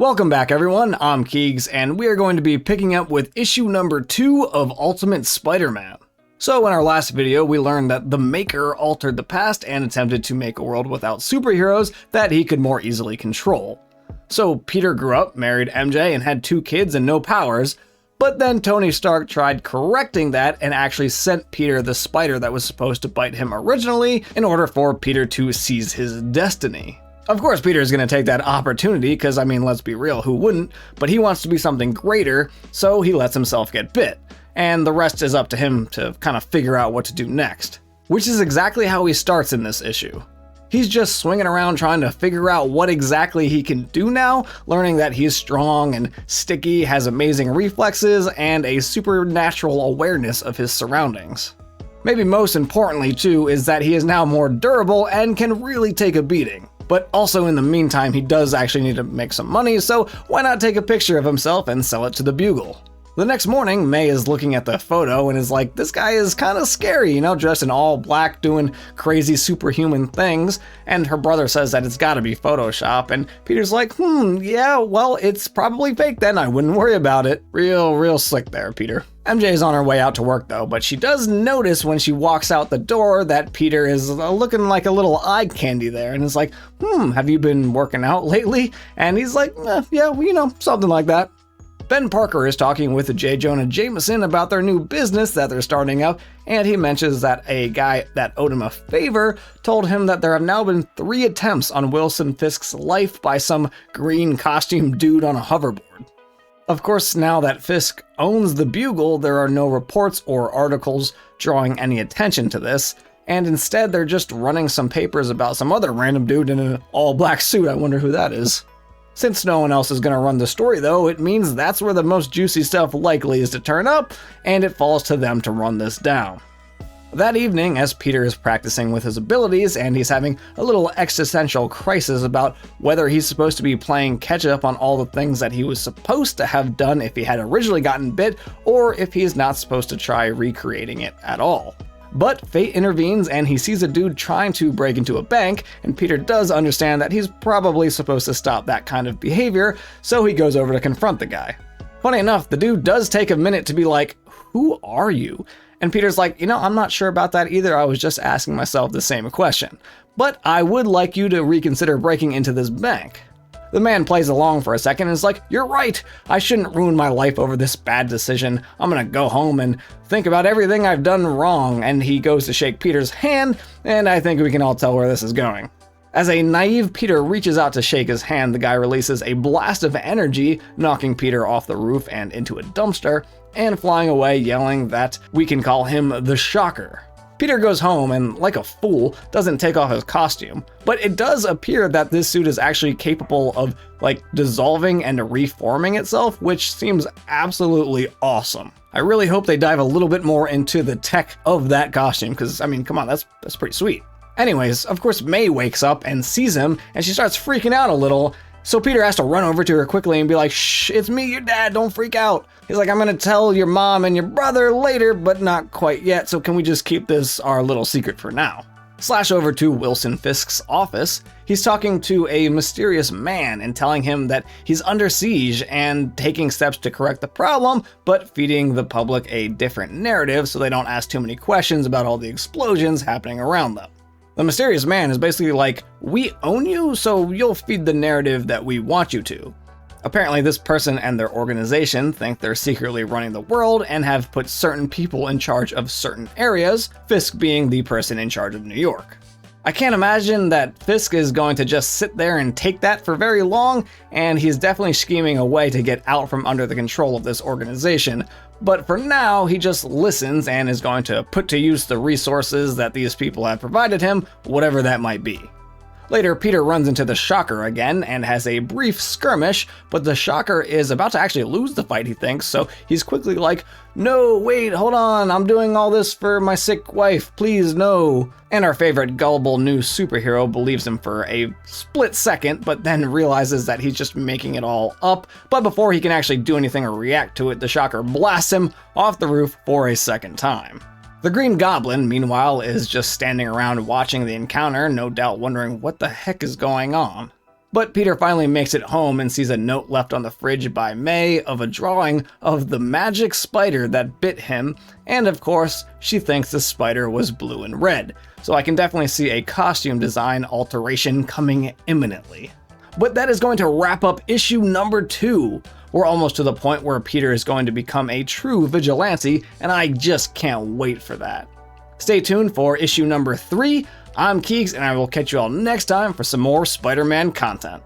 Welcome back everyone, I'm Keegs, and we are going to be picking up with issue number 2 of Ultimate Spider-Man. So in our last video, we learned that the Maker altered the past and attempted to make a world without superheroes that he could more easily control. So Peter grew up, married MJ, and had 2 kids and no powers, but then Tony Stark tried correcting that and actually sent Peter the spider that was supposed to bite him originally in order for Peter to seize his destiny. Of course, Peter's gonna take that opportunity because, I mean, let's be real, who wouldn't? But he wants to be something greater, so he lets himself get bit. And the rest is up to him to kind of figure out what to do next. Which is exactly how he starts in this issue. He's just swinging around trying to figure out what exactly he can do now, learning that he's strong and sticky, has amazing reflexes, and a supernatural awareness of his surroundings. Maybe most importantly too is that he is now more durable and can really take a beating. But also in the meantime, he does actually need to make some money, so why not take a picture of himself and sell it to the Bugle? The next morning, May is looking at the photo and is like, this guy is kind of scary, you know, dressed in all black, doing crazy superhuman things, and her brother says that it's gotta be Photoshop, and Peter's like, yeah, well, it's probably fake then, I wouldn't worry about it. Real slick there, Peter. MJ is on her way out to work though, but she does notice when she walks out the door that Peter is looking like a little eye candy there, and is like, have you been working out lately? And he's like, yeah, well, you know, something like that. Ben Parker is talking with J. Jonah Jameson about their new business that they're starting up, and he mentions that a guy that owed him a favor told him that there have now been 3 attempts on Wilson Fisk's life by some green costume dude on a hoverboard. Of course, now that Fisk owns the Bugle, there are no reports or articles drawing any attention to this, and instead they're just running some papers about some other random dude in an all-black suit. I wonder who that is. Since no one else is going to run the story though, it means that's where the most juicy stuff likely is to turn up, and it falls to them to run this down. That evening, as Peter is practicing with his abilities and he's having a little existential crisis about whether he's supposed to be playing catch up on all the things that he was supposed to have done if he had originally gotten bit, or if he's not supposed to try recreating it at all. But fate intervenes and he sees a dude trying to break into a bank, and Peter does understand that he's probably supposed to stop that kind of behavior, so he goes over to confront the guy. Funny enough, the dude does take a minute to be like, who are you? And Peter's like, you know, I'm not sure about that either, I was just asking myself the same question. But I would like you to reconsider breaking into this bank. The man plays along for a second and is like, you're right, I shouldn't ruin my life over this bad decision. I'm gonna go home and think about everything I've done wrong. And he goes to shake Peter's hand, and I think we can all tell where this is going. As a naive Peter reaches out to shake his hand, the guy releases a blast of energy, knocking Peter off the roof and into a dumpster, and flying away yelling that we can call him the Shocker. Peter goes home and, like a fool, doesn't take off his costume, but it does appear that this suit is actually capable of, like, dissolving and reforming itself, which seems absolutely awesome. I really hope they dive a little bit more into the tech of that costume, because, I mean, come on, that's pretty sweet. Anyways, of course, May wakes up and sees him, and she starts freaking out a little, so Peter has to run over to her quickly and be like, shh, it's me, your dad, don't freak out. He's like, I'm gonna tell your mom and your brother later, but not quite yet, so can we just keep this our little secret for now? Slash over to Wilson Fisk's office. He's talking to a mysterious man and telling him that he's under siege and taking steps to correct the problem, but feeding the public a different narrative so they don't ask too many questions about all the explosions happening around them. The mysterious man is basically like, we own you, so you'll feed the narrative that we want you to. Apparently this person and their organization think they're secretly running the world and have put certain people in charge of certain areas, Fisk being the person in charge of New York. I can't imagine that Fisk is going to just sit there and take that for very long, and he's definitely scheming a way to get out from under the control of this organization. But for now, he just listens and is going to put to use the resources that these people have provided him, whatever that might be. Later, Peter runs into the Shocker again and has a brief skirmish, but the Shocker is about to actually lose the fight, he thinks, so he's quickly like, no, wait, hold on, I'm doing all this for my sick wife, please no. And our favorite gullible new superhero believes him for a split second, but then realizes that he's just making it all up. But before he can actually do anything or react to it, the Shocker blasts him off the roof for a second time. The Green Goblin, meanwhile, is just standing around watching the encounter, no doubt wondering what the heck is going on. But Peter finally makes it home and sees a note left on the fridge by May of a drawing of the magic spider that bit him, and of course, she thinks the spider was blue and red, so I can definitely see a costume design alteration coming imminently. But that is going to wrap up issue number 2. We're almost to the point where Peter is going to become a true vigilante, and I just can't wait for that. Stay tuned for issue number 3. I'm Keegs, and I will catch you all next time for some more Spider-Man content.